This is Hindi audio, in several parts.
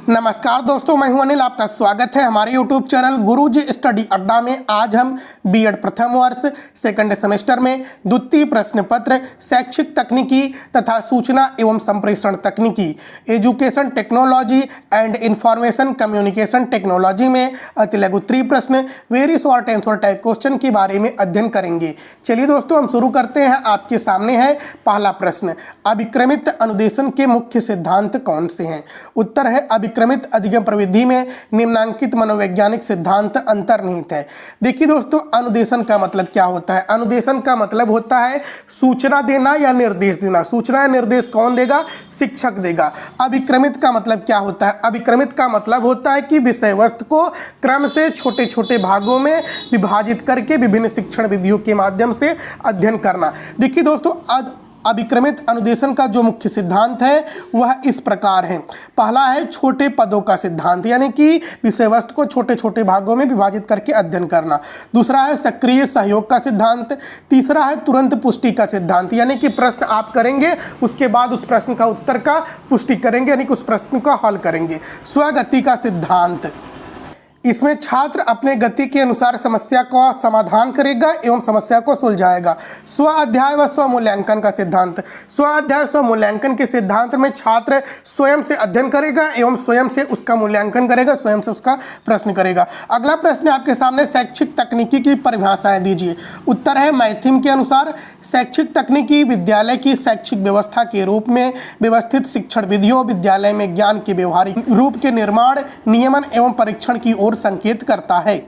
नमस्कार दोस्तों, मैं हूं अनिल। आपका स्वागत है हमारे YouTube चैनल गुरुजी स्टडी अड्डा में। आज हम बीएड प्रथम वर्ष सेकंड सेमेस्टर में द्वितीय प्रश्न पत्र शैक्षिक तकनीकी तथा सूचना एवं संप्रेषण तकनीकी education technology and information communication technology में अति लघु उत्तरीय प्रश्न very short answer type question के बारे में अध्ययन करेंगे। चलिए दोस्तों, हम शुरू करते हैं। आपके सामने है पहला प्रश्न, अभिक्रमित अनुदेशन के मुख्य सिद्धांत कौन से हैं? उत्तर है अभिक्रमित अधिगम प्रविधि में निम्नांकित मनोवैज्ञानिक सिद्धांत अंतर्निहित है। देखिए दोस्तों, अनुदेशन का मतलब क्या होता है? अनुदेशन का मतलब होता है सूचना देना या निर्देश देना। सूचना या निर्देश कौन देगा? शिक्षक देगा। अभिक्रमित का मतलब क्या होता है? अभिक्रमित का मतलब होता है कि विषय वस्तु को क्रम से छोटे छोटे भागों में विभाजित करके विभिन्न शिक्षण विधियों के माध्यम से अध्ययन करना। देखिए दोस्तों, अभिक्रमित अनुदेशन का जो मुख्य सिद्धांत है वह इस प्रकार है। पहला है छोटे पदों का सिद्धांत, यानी कि विषय वस्तु को छोटे छोटे भागों में विभाजित करके अध्ययन करना। दूसरा है सक्रिय सहयोग का सिद्धांत। तीसरा है तुरंत पुष्टि का सिद्धांत, यानी कि प्रश्न आप करेंगे उसके बाद उस प्रश्न का उत्तर का पुष्टि करेंगे, यानी कि उस प्रश्न का हल करेंगे। स्वगति का सिद्धांत, इसमें छात्र अपने गति के अनुसार समस्या का समाधान करेगा एवं समस्या को सुलझाएगा। स्व अध्याय व स्व मूल्यांकन का सिद्धांत, स्व अध्याय स्व मूल्यांकन के सिद्धांत में छात्र स्वयं से अध्ययन करेगा एवं स्वयं से उसका मूल्यांकन करेगा, स्वयं से उसका प्रश्न करेगा। अगला प्रश्न आपके सामने, शैक्षिक तकनीकी की परिभाषाएं दीजिए। उत्तर है मैथिम के अनुसार शैक्षिक तकनीकी विद्यालय की शैक्षिक व्यवस्था के रूप में व्यवस्थित शिक्षण विधियों, विद्यालय में ज्ञान के व्यवहारिक रूप के निर्माण, नियमन एवं परीक्षण की ओर संकेत करता है।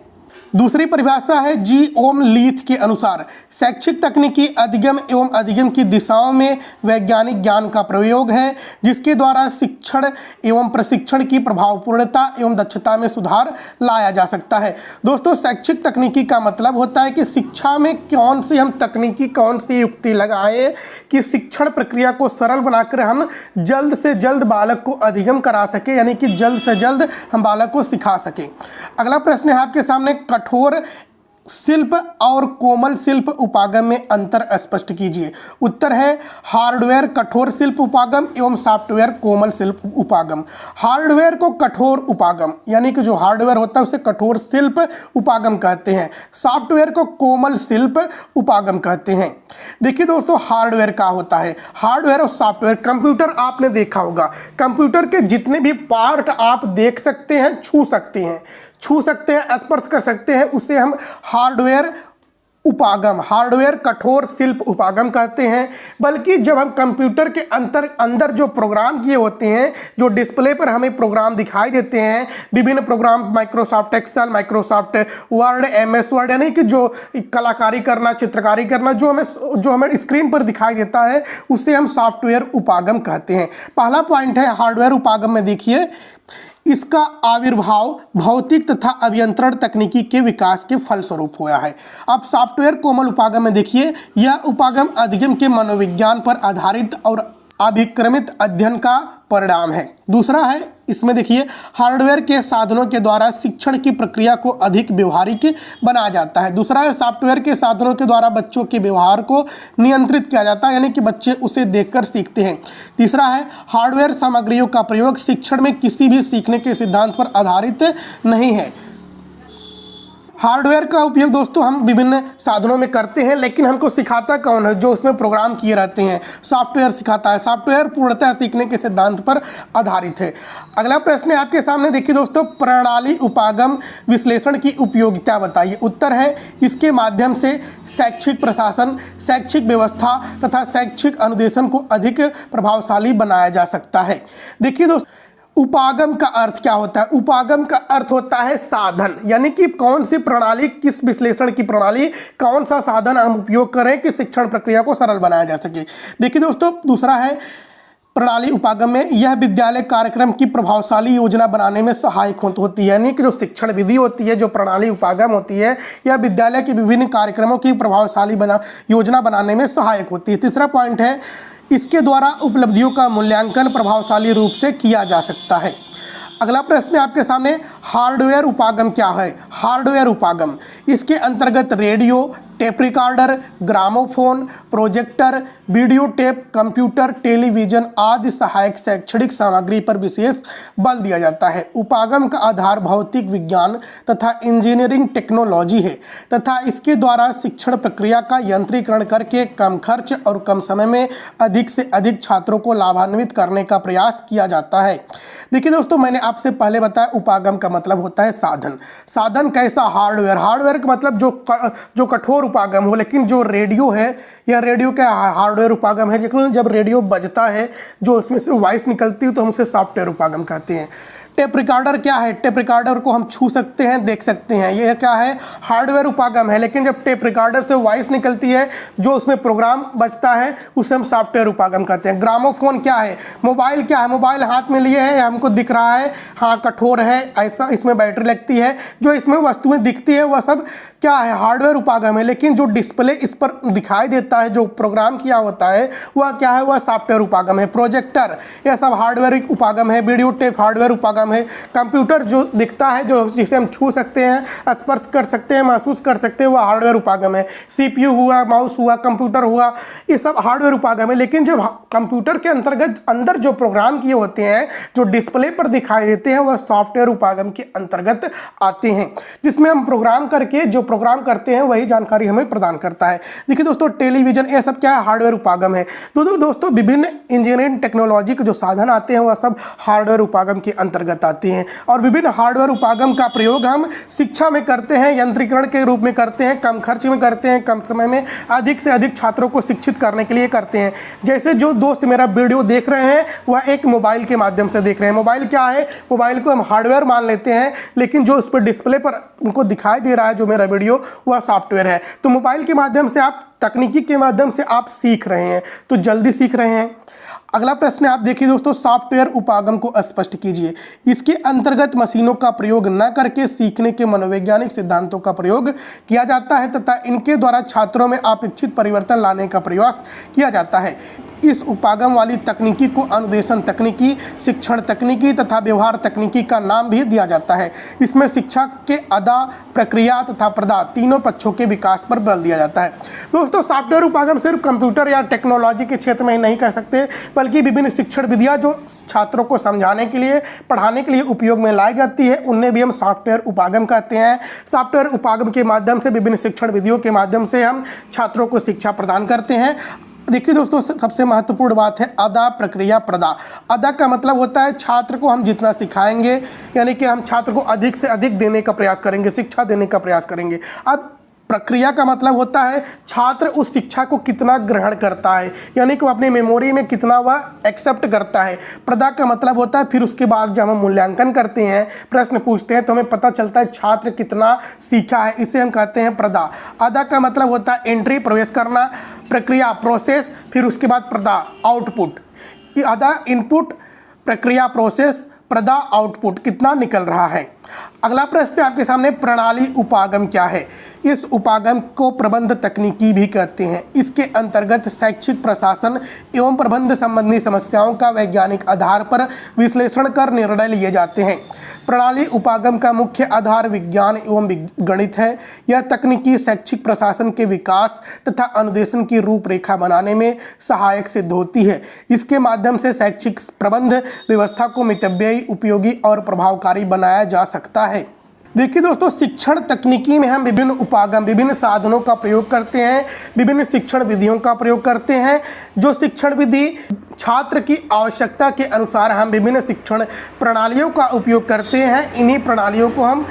दूसरी परिभाषा है जी ओम लीथ के अनुसार शैक्षिक तकनीकी अधिगम एवं अधिगम की दिशाओं में वैज्ञानिक ज्ञान का प्रयोग है, जिसके द्वारा शिक्षण एवं प्रशिक्षण की प्रभावपूर्णता एवं दक्षता में सुधार लाया जा सकता है। दोस्तों, शैक्षिक तकनीकी का मतलब होता है कि शिक्षा में कौन सी युक्ति लगाएं कि शिक्षण प्रक्रिया को सरल बनाकर हम जल्द से जल्द बालक को अधिगम करा सके, यानी कि जल्द से जल्द हम बालक को सिखा सकें। अगला प्रश्न है आपके सामने, कठोर शिल्प और कोमल शिल्प उपागम में अंतर स्पष्ट कीजिए। उत्तर है हार्डवेयर कठोर शिल्प उपागम एवं सॉफ्टवेयर कोमल शिल्प उपागम। हार्डवेयर को कठोर उपागम, यानी कि जो हार्डवेयर होता है उसे कठोर शिल्प उपागम कहते हैं। सॉफ्टवेयर को कोमल शिल्प उपागम कहते हैं। देखिए दोस्तों, हार्डवेयर क्या होता है? हार्डवेयर और सॉफ्टवेयर, कंप्यूटर आपने देखा होगा, कंप्यूटर के जितने भी पार्ट आप देख सकते हैं, छू सकते हैं, स्पर्श कर सकते हैं, उसे हम हार्डवेयर उपागम, हार्डवेयर कठोर शिल्प उपागम कहते हैं। बल्कि जब हम कंप्यूटर के अंदर जो प्रोग्राम किए होते हैं, जो डिस्प्ले पर हमें प्रोग्राम दिखाई देते हैं, विभिन्न program, Microsoft Excel, Microsoft Word, MS Word, यानी कि जो कलाकारी करना, चित्रकारी करना, जो हमें स्क्रीन पर दिखाई देता है, उसे हम सॉफ्टवेयर उपागम कहते हैं। पहला पॉइंट है हार्डवेयर उपागम में, देखिए इसका आविर्भाव भौतिक तथा अभियंत्रण तकनीकी के विकास के फलस्वरूप हुआ है। अब सॉफ्टवेयर कोमल उपागम में देखिए, यह उपागम अधिगम के मनोविज्ञान पर आधारित और अभिक्रमित अध्ययन का परिणाम है। दूसरा है, इसमें देखिए हार्डवेयर के साधनों के द्वारा शिक्षण की प्रक्रिया को अधिक व्यवहारिक बनाया जाता है। दूसरा है, सॉफ्टवेयर के साधनों के द्वारा बच्चों के व्यवहार को नियंत्रित किया जाता है, यानी कि बच्चे उसे देखकर सीखते हैं। तीसरा है, हार्डवेयर सामग्रियों का प्रयोग शिक्षण में किसी भी सीखने के सिद्धांत पर आधारित नहीं है। हार्डवेयर का उपयोग दोस्तों हम विभिन्न साधनों में करते हैं, लेकिन हमको सिखाता कौन है? जो उसमें प्रोग्राम किए रहते हैं, सॉफ्टवेयर सिखाता है। सॉफ्टवेयर पूर्णतः सीखने के सिद्धांत पर आधारित है। अगला प्रश्न है आपके सामने, देखिए दोस्तों, प्रणाली उपागम विश्लेषण की उपयोगिता बताइए। उत्तर है इसके माध्यम से शैक्षिक प्रशासन, शैक्षिक व्यवस्था तथा शैक्षिक अनुदेशन को अधिक प्रभावशाली बनाया जा सकता है। देखिए दोस्तों, उपागम का अर्थ क्या होता है? उपागम का अर्थ होता है साधन, यानी कि कौन सी प्रणाली, किस विश्लेषण की प्रणाली, कौन सा साधन हम उपयोग करें कि शिक्षण प्रक्रिया को सरल बनाया जा सके। देखिए दोस्तों, दूसरा है प्रणाली उपागम में यह विद्यालय कार्यक्रम की प्रभावशाली योजना बनाने में सहायक होती है, यानी कि जो शिक्षण विधि होती है, जो प्रणाली उपागम होती है, यह विद्यालय के विभिन्न कार्यक्रमों की प्रभावशाली योजना बनाने में सहायक होती है। तीसरा पॉइंट है, इसके द्वारा उपलब्धियों का मूल्यांकन प्रभावशाली रूप से किया जा सकता है। अगला प्रश्न है आपके सामने, हार्डवेयर उपागम क्या है? हार्डवेयर उपागम, इसके अंतर्गत radio, tape recorder, gramophone, projector, video tape, computer, television आदि सहायक शैक्षणिक सामग्री पर विशेष बल दिया जाता है। उपागम का आधार भौतिक विज्ञान तथा इंजीनियरिंग टेक्नोलॉजी है तथा इसके द्वारा शिक्षण प्रक्रिया का यंत्रीकरण करके कम खर्च और कम समय में अधिक से अधिक छात्रों को लाभान्वित करने का प्रयास किया जाता है। देखिए दोस्तों, मैंने आपसे पहले बताया उपागम का मतलब होता है साधन। साधन कैसा? हार्डवेयर। हार्डवेयर का मतलब जो कठोर उपागम हो, लेकिन जो रेडियो है यह रेडियो का हार्डवेयर उपागम है। लेकिन जब रेडियो बजता है जो उसमें से वॉइस निकलती है तो हम उसे सॉफ्टवेयर उपागम कहते हैं। टेप रिकॉर्डर क्या है? टेप रिकॉर्डर को हम छू सकते हैं, देख सकते हैं, यह क्या है? हार्डवेयर उपागम है। लेकिन जब टेप रिकॉर्डर से वॉइस निकलती है जो उसमें प्रोग्राम बजता है उसे हम सॉफ्टवेयर उपागम कहते हैं। ग्रामोफोन क्या है? मोबाइल क्या है? मोबाइल हाथ में लिए है, हमको दिख रहा है, हाँ कठोर है, ऐसा इसमें बैटरी लगती है, जो इसमें वस्तुएं दिखती है वह सब क्या है? हार्डवेयर उपागम है। लेकिन जो डिस्प्ले इस पर दिखाई देता है, जो प्रोग्राम किया होता है वह क्या है? वह सॉफ्टवेयर उपागम है। प्रोजेक्टर, यह सब हार्डवेयर उपागम है। वीडियो टेप हार्डवेयर उपागम है। कंप्यूटर जो दिखता है, जो जिसे हम छू सकते हैं, स्पर्श कर सकते हैं, महसूस कर सकते हैं, वह हार्डवेयर उपागम है। सीपीयू हुआ, माउस हुआ, कंप्यूटर हुआ, ये सब हार्डवेयर उपागम है। लेकिन जो कंप्यूटर के अंतर्गत अंदर जो प्रोग्राम किए होते हैं, जो डिस्प्ले पर दिखाई देते हैं, वह सॉफ्टवेयर उपागम के अंतर्गत आते हैं, जिसमें हम प्रोग्राम करके जो प्रोग्राम करते हैं वही जानकारी हमें प्रदान करता है। देखिए दोस्तों, टेलीविजन, ये सब क्या है? हार्डवेयर उपागम है। तो दोस्तों, विभिन्न इंजीनियरिंग टेक्नोलॉजी के जो साधन आते हैं वह सब हार्डवेयर उपागम के अंतर्गत आते हैं। और विभिन्न हार्डवेयर उपागम का प्रयोग हम शिक्षा में करते हैं, यंत्रीकरण के रूप में करते हैं, कम खर्च में करते हैं, कम समय में अधिक से अधिक छात्रों को शिक्षित करने के लिए करते हैं। जैसे जो दोस्त मेरा वीडियो देख रहे हैं वह एक मोबाइल के माध्यम से देख रहे हैं। मोबाइल क्या है? मोबाइल को हम हार्डवेयर मान लेते हैं, लेकिन जो उस पर डिस्प्ले पर उनको दिखाई दे रहा है जो मेरा वीडियो, वह सॉफ्टवेयर है। तो मोबाइल के माध्यम से आप, तकनीकी के माध्यम से आप सीख रहे हैं, तो जल्दी सीख रहे हैं। अगला प्रश्न आप देखिए दोस्तों, सॉफ्टवेयर उपागम को स्पष्ट कीजिए। इसके अंतर्गत मशीनों का प्रयोग न करके सीखने के मनोवैज्ञानिक सिद्धांतों का प्रयोग किया जाता है तथा इनके द्वारा छात्रों में अपेक्षित परिवर्तन लाने का प्रयास किया जाता है। इस उपागम वाली तकनीकी को अनुदेशन तकनीकी, शिक्षण तकनीकी तथा व्यवहार तकनीकी का नाम भी दिया जाता है। इसमें शिक्षा के अदा, प्रक्रिया तथा प्रदा तीनों पक्षों के विकास पर बल दिया जाता है। दोस्तों, सॉफ्टवेयर उपागम सिर्फ कंप्यूटर या टेक्नोलॉजी के क्षेत्र में ही नहीं कह सकते, बल्कि विभिन्न शिक्षण विधियाँ जो छात्रों को समझाने के लिए, पढ़ाने के लिए उपयोग में लाई जाती है, उन्हें भी हम सॉफ्टवेयर उपागम कहते हैं। सॉफ्टवेयर उपागम के माध्यम से, विभिन्न शिक्षण विधियों के माध्यम से हम छात्रों को शिक्षा प्रदान करते हैं। देखिए दोस्तों, सबसे महत्वपूर्ण बात है अदा, प्रक्रिया, प्रदा। अदा का मतलब होता है छात्र को हम जितना सिखाएंगे, यानी कि हम छात्र को अधिक से अधिक देने का प्रयास करेंगे, शिक्षा देने का प्रयास करेंगे। अब प्रक्रिया का मतलब होता है छात्र उस शिक्षा को कितना ग्रहण करता है, यानी कि वो अपनी मेमोरी में कितना वह एक्सेप्ट करता है। प्रदा का मतलब होता है फिर उसके बाद जब हम मूल्यांकन करते हैं, प्रश्न पूछते हैं, तो हमें पता चलता है छात्र कितना सीखा है, इसे हम कहते हैं प्रदा। अदा का मतलब होता है एंट्री, प्रवेश करना, प्रक्रिया, प्रोसेस, फिर उसके बाद प्रदा, आउटपुट। अदा इनपुट, प्रक्रिया प्रोसेस, प्रदा आउटपुट, कितना निकल रहा है। अगला प्रश्न आपके सामने, प्रणाली उपागम क्या है? इस उपागम को प्रबंध तकनीकी भी कहते हैं। इसके अंतर्गत शैक्षिक प्रशासन एवं प्रबंध संबंधी समस्याओं का वैज्ञानिक आधार पर विश्लेषण कर निर्णय लिए जाते हैं। प्रणाली उपागम का मुख्य आधार विज्ञान एवं गणित है। यह तकनीकी शैक्षिक प्रशासन के विकास तथा अनुदेशन की रूपरेखा बनाने में सहायक सिद्ध होती है। इसके माध्यम से शैक्षिक प्रबंध व्यवस्था को मितव्ययी, उपयोगी और प्रभावकारी बनाया जा सकता है। देखिए दोस्तों, शिक्षण तकनीकी में हम विभिन्न उपागम, विभिन्न साधनों का प्रयोग करते हैं, विभिन्न शिक्षण विधियों का प्रयोग करते हैं। जो शिक्षण विधि छात्र की आवश्यकता के अनुसार हम विभिन्न शिक्षण प्रणालियों का उपयोग करते हैं। इन्हीं प्रणालियों को हम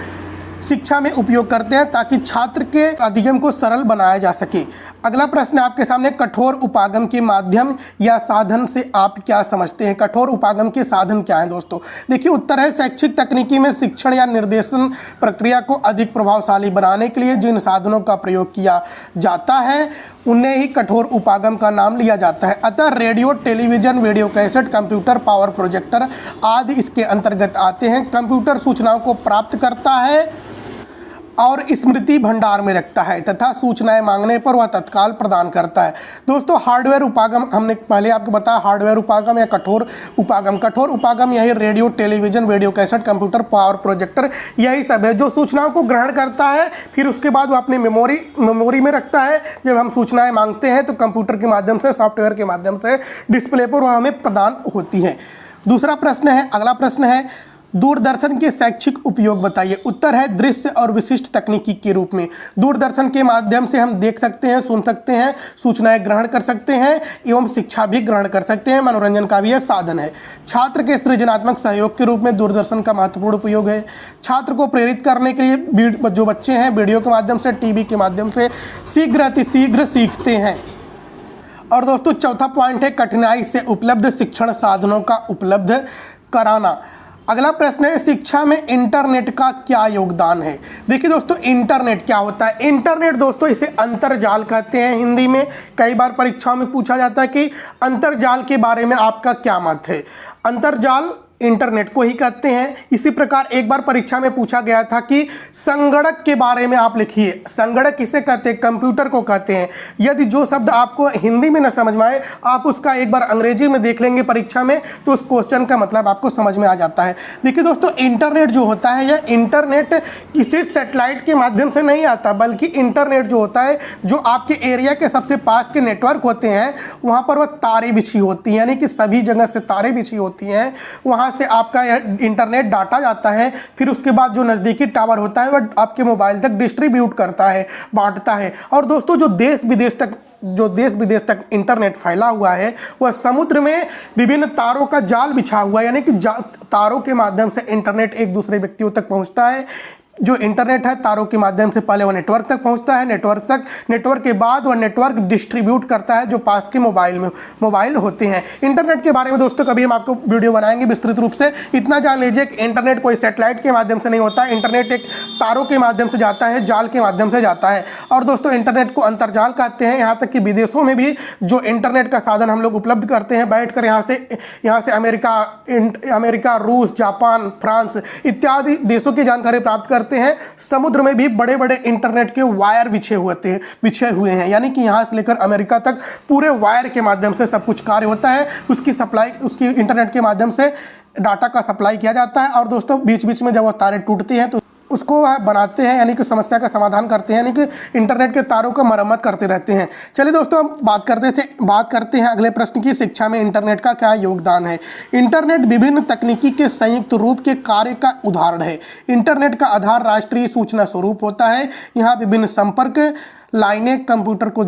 शिक्षा में उपयोग करते हैं ताकि छात्र के अधिगम को सरल बनाया जा सके। अगला प्रश्न आपके सामने, कठोर उपागम के माध्यम या साधन से आप क्या समझते हैं? कठोर उपागम के साधन क्या हैं दोस्तों? देखिए, उत्तर है शैक्षिक तकनीकी में शिक्षण या निर्देशन प्रक्रिया को अधिक प्रभावशाली बनाने के लिए जिन साधनों का प्रयोग किया जाता है उन्हें ही कठोर उपागम का नाम लिया जाता है। अतः radio, television, video cassette, computer, power projector आदि इसके अंतर्गत आते हैं। कंप्यूटर सूचनाओं को प्राप्त करता है और स्मृति भंडार में रखता है तथा सूचनाएं मांगने पर वह तत्काल प्रदान करता है। दोस्तों हार्डवेयर उपागम हमने पहले आपको बताया, हार्डवेयर उपागम या कठोर उपागम। कठोर उपागम यही radio, television, video cassette, computer, power projector, यही सब है जो सूचनाओं को ग्रहण करता है, फिर उसके बाद वो अपनी मेमोरी में रखता है। जब हम सूचनाएं मांगते हैं तो कंप्यूटर के माध्यम से, सॉफ्टवेयर के माध्यम से डिस्प्ले पर वह हमें प्रदान होती है। दूसरा प्रश्न है, अगला प्रश्न है, दूरदर्शन के शैक्षिक उपयोग बताइए। उत्तर है दृश्य और विशिष्ट तकनीकी के रूप में। दूरदर्शन के माध्यम से हम देख सकते हैं, सुन सकते हैं, सूचनाएं ग्रहण कर सकते हैं एवं शिक्षा भी ग्रहण कर सकते हैं। मनोरंजन का भी यह साधन है। छात्र के सृजनात्मक सहयोग के रूप में दूरदर्शन का महत्वपूर्ण उपयोग है। छात्र को प्रेरित करने के लिए जो बच्चे हैं वीडियो के माध्यम से, टीवी के माध्यम से शीघ्र अतिशीघ्र सीखते हैं। और दोस्तों चौथा पॉइंट है कठिनाई से उपलब्ध शिक्षण साधनों का उपलब्ध कराना। अगला प्रश्न है शिक्षा में इंटरनेट का क्या योगदान है। देखिए दोस्तों इंटरनेट क्या होता है। इंटरनेट दोस्तों इसे अंतर्जाल कहते हैं हिंदी में। कई बार परीक्षाओं में पूछा जाता है कि अंतर्जाल के बारे में आपका क्या मत है। अंतर्जाल इंटरनेट को ही कहते हैं। इसी प्रकार एक बार परीक्षा में पूछा गया था कि संगणक के बारे में आप लिखिए। संगणक किसे कहते हैं? कंप्यूटर को कहते हैं। यदि जो शब्द आपको हिंदी में न समझ में आए, आप उसका एक बार अंग्रेजी में देख लेंगे परीक्षा में, तो उस क्वेश्चन का मतलब आपको समझ में आ जाता है। देखिए दोस्तों इंटरनेट जो होता है, यह इंटरनेट किसी सैटेलाइट के माध्यम से नहीं आता, बल्कि इंटरनेट जो होता है, जो आपके एरिया के सबसे पास के नेटवर्क होते हैं, वहाँ पर वह तारें बिछी होती हैं, यानी कि सभी जगह से तारें बिछी होती हैं। वहाँ से आपका इंटरनेट डाटा जाता है, फिर उसके बाद जो नज़दीकी टावर होता है वह आपके मोबाइल तक डिस्ट्रीब्यूट करता है, बांटता है। और दोस्तों जो देश विदेश तक इंटरनेट फैला हुआ है, वह समुद्र में विभिन्न तारों का जाल बिछा हुआ है, यानी कि तारों के माध्यम से इंटरनेट एक दूसरे व्यक्तियों तक पहुंचता है। जो इंटरनेट है तारों के माध्यम से पहले वह नेटवर्क तक पहुंचता है, नेटवर्क के बाद वह नेटवर्क डिस्ट्रीब्यूट करता है जो पास के मोबाइल होते हैं। इंटरनेट के बारे में दोस्तों कभी हम आपको वीडियो बनाएंगे विस्तृत रूप से। इतना जान लीजिए कि इंटरनेट कोई सैटेलाइट के माध्यम से नहीं होता है। इंटरनेट एक तारों के माध्यम से जाता है, जाल के माध्यम से जाता है। और दोस्तों इंटरनेट को अंतर्जाल कहते हैं। यहाँ तक कि विदेशों में भी जो इंटरनेट का साधन हम लोग उपलब्ध करते हैं, बैठ कर यहाँ से अमेरिका, रूस, जापान, फ्रांस इत्यादि देशों की जानकारी प्राप्त करते हैं। समुद्र में भी बड़े बड़े इंटरनेट के वायर बिछे हुए हैं, यानी कि यहाँ से लेकर अमेरिका तक पूरे वायर के माध्यम से सब कुछ कार्य होता है। उसकी इंटरनेट के माध्यम से डाटा का सप्लाई किया जाता है। और दोस्तों बीच बीच में जब वो तारे टूटती हैं तो उसको वह बनाते हैं, यानी कि समस्या का समाधान करते हैं, यानी कि इंटरनेट के तारों का मरम्मत करते रहते हैं। चलिए दोस्तों हम बात करते हैं अगले प्रश्न की, शिक्षा में इंटरनेट का क्या योगदान है। इंटरनेट विभिन्न तकनीकी के संयुक्त रूप के कार्य का उदाहरण है। इंटरनेट का आधार राष्ट्रीय सूचना स्वरूप होता है। यहाँ विभिन्न संपर्क लाइनें कंप्यूटर को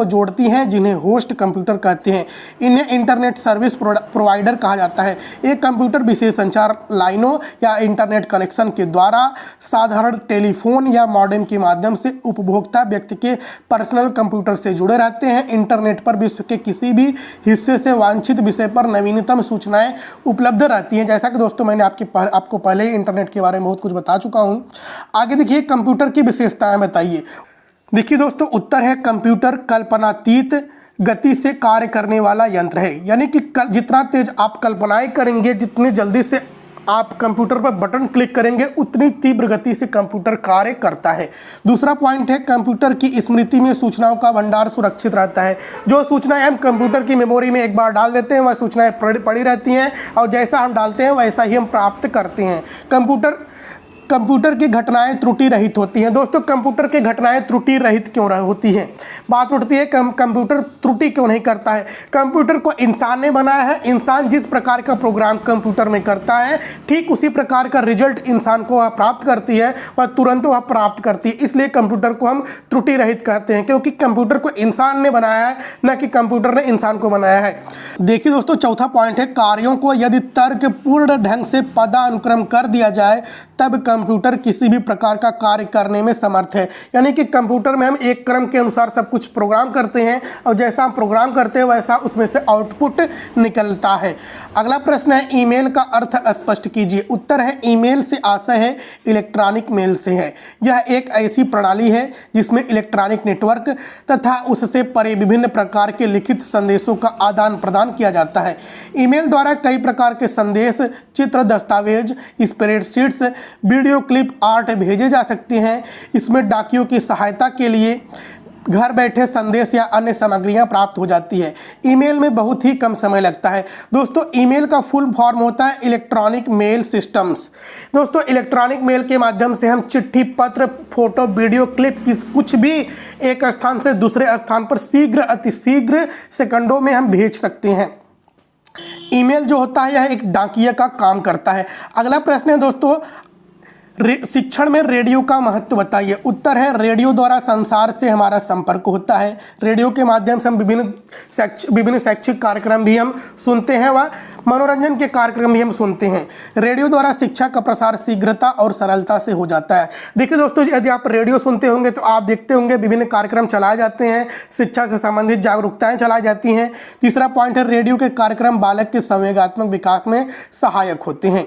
जोड़ती हैं जिन्हें होस्ट कंप्यूटर कहते हैं। इन्हें इंटरनेट सर्विस प्रोवाइडर कहा जाता है। एक कंप्यूटर विशेष संचार लाइनों या इंटरनेट कनेक्शन के द्वारा साधारण टेलीफोन या मॉडेम के माध्यम से उपभोक्ता व्यक्ति के पर्सनल कंप्यूटर से जुड़े रहते हैं। इंटरनेट पर विश्व के किसी भी हिस्से से वांछित विषय पर नवीनतम सूचनाएं उपलब्ध रहती हैं। जैसा कि दोस्तों मैंने आपको पहले ही इंटरनेट के बारे में बहुत कुछ बता चुका हूँ। आगे देखिए कंप्यूटर की विशेषताएं बताइए। देखिए दोस्तों उत्तर है कंप्यूटर कल्पनातीत गति से कार्य करने वाला यंत्र है, यानी कि जितना तेज आप कल्पनाएं करेंगे, जितनी जल्दी से आप कंप्यूटर पर बटन क्लिक करेंगे, उतनी तीव्र गति से कंप्यूटर कार्य करता है। दूसरा पॉइंट है कंप्यूटर की स्मृति में सूचनाओं का भंडार सुरक्षित रहता है। जो सूचनाएं हम कंप्यूटर की मेमोरी में एक बार डाल देते हैं, वह सूचनाएं पड़ी रहती हैं और जैसा हम डालते हैं वैसा ही हम प्राप्त करते हैं। कंप्यूटर की घटनाएं त्रुटि रहित होती हैं। दोस्तों कंप्यूटर की घटनाएं त्रुटि रहित क्यों होती हैं? बात उठती है कंप्यूटर त्रुटि क्यों नहीं करता है? कंप्यूटर को इंसान ने बनाया है। इंसान जिस प्रकार का प्रोग्राम कंप्यूटर में करता है, ठीक उसी प्रकार का रिजल्ट इंसान को वह प्राप्त करती है, वह तुरंत वह प्राप्त करती है। इसलिए कंप्यूटर को हम त्रुटि रहित कहते हैं, क्योंकि कंप्यूटर को इंसान ने बनाया है, न कि कंप्यूटर ने इंसान को बनाया है। देखिए दोस्तों चौथा पॉइंट है कार्यों को यदि तर्कपूर्ण ढंग से पदानुक्रम कर दिया जाए तब कंप्यूटर किसी भी प्रकार का कार्य करने में समर्थ है। यानी कि कंप्यूटर में हम एक क्रम के अनुसार सब कुछ प्रोग्राम करते हैं और जैसा हम प्रोग्राम करते हैं वैसा उसमें से आउटपुट निकलता है। अगला प्रश्न है ईमेल का अर्थ स्पष्ट कीजिए। उत्तर है ईमेल से आशय है इलेक्ट्रॉनिक मेल से है। यह एक ऐसी प्रणाली है जिसमें इलेक्ट्रॉनिक नेटवर्क तथा उससे परे विभिन्न प्रकार के लिखित संदेशों का आदान प्रदान किया जाता है। ईमेल द्वारा कई प्रकार के संदेश, चित्र, दस्तावेज, spreadsheets, video video clip, art भेजे जा सकते हैं। इसमें डाकियों की सहायता के लिए घर बैठे संदेश या अन्य सामग्रियां प्राप्त हो जाती है। ईमेल में बहुत ही कम समय लगता है। दोस्तों ईमेल का फुल फॉर्म होता है इलेक्ट्रॉनिक मेल सिस्टम्स। दोस्तों इलेक्ट्रॉनिक मेल के माध्यम से हम चिट्ठी, पत्र, फोटो, वीडियो क्लिप कुछ भी एक स्थान से दूसरे स्थान पर शीघ्र, अतिशीघ्र सेकंडों में हम भेज सकते हैं। ईमेल जो होता है यह एक डाकिया का काम करता है। अगला प्रश्न है दोस्तों, शिक्षण में रेडियो का महत्व बताइए। उत्तर है रेडियो द्वारा संसार से हमारा संपर्क होता है। रेडियो के माध्यम से हम विभिन्न शैक्षिक कार्यक्रम भी हम सुनते हैं व मनोरंजन के कार्यक्रम भी हम सुनते हैं। रेडियो द्वारा शिक्षा का प्रसार शीघ्रता और सरलता से हो जाता है। देखिए दोस्तों, यदि आप रेडियो सुनते होंगे तो आप देखते होंगे विभिन्न कार्यक्रम चलाए जाते हैं, शिक्षा से संबंधित जागरूकताएं चलाई जाती हैं। तीसरा पॉइंट है रेडियो के कार्यक्रम बालक के संवेगात्मक विकास में सहायक होते हैं।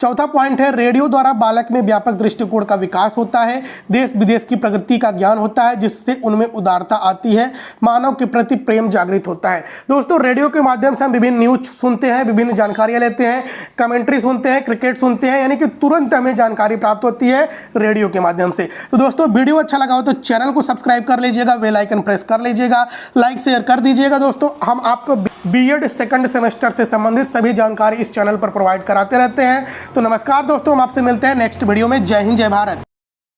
चौथा पॉइंट है रेडियो द्वारा बालक में व्यापक दृष्टिकोण का विकास होता है। देश विदेश की प्रगति का ज्ञान होता है, जिससे उनमें उदारता आती है, मानव के प्रति प्रेम जागृत होता है। दोस्तों रेडियो के माध्यम से हम विभिन्न न्यूज सुनते हैं, विभिन्न जानकारियां लेते हैं, कमेंट्री सुनते हैं, क्रिकेट सुनते हैं, यानी कि तुरंत हमें जानकारी प्राप्त होती है रेडियो के माध्यम से। तो दोस्तों वीडियो अच्छा लगा हो तो चैनल को सब्सक्राइब कर लीजिएगा, बेल आइकन प्रेस कर लीजिएगा, लाइक शेयर कर दीजिएगा। दोस्तों हम आपको बीएड सेकंड सेमेस्टर से संबंधित सभी जानकारी इस चैनल पर प्रोवाइड कराते रहते हैं। तो नमस्कार दोस्तों, हम आपसे मिलते हैं नेक्स्ट वीडियो में। जय हिंद, जय भारत।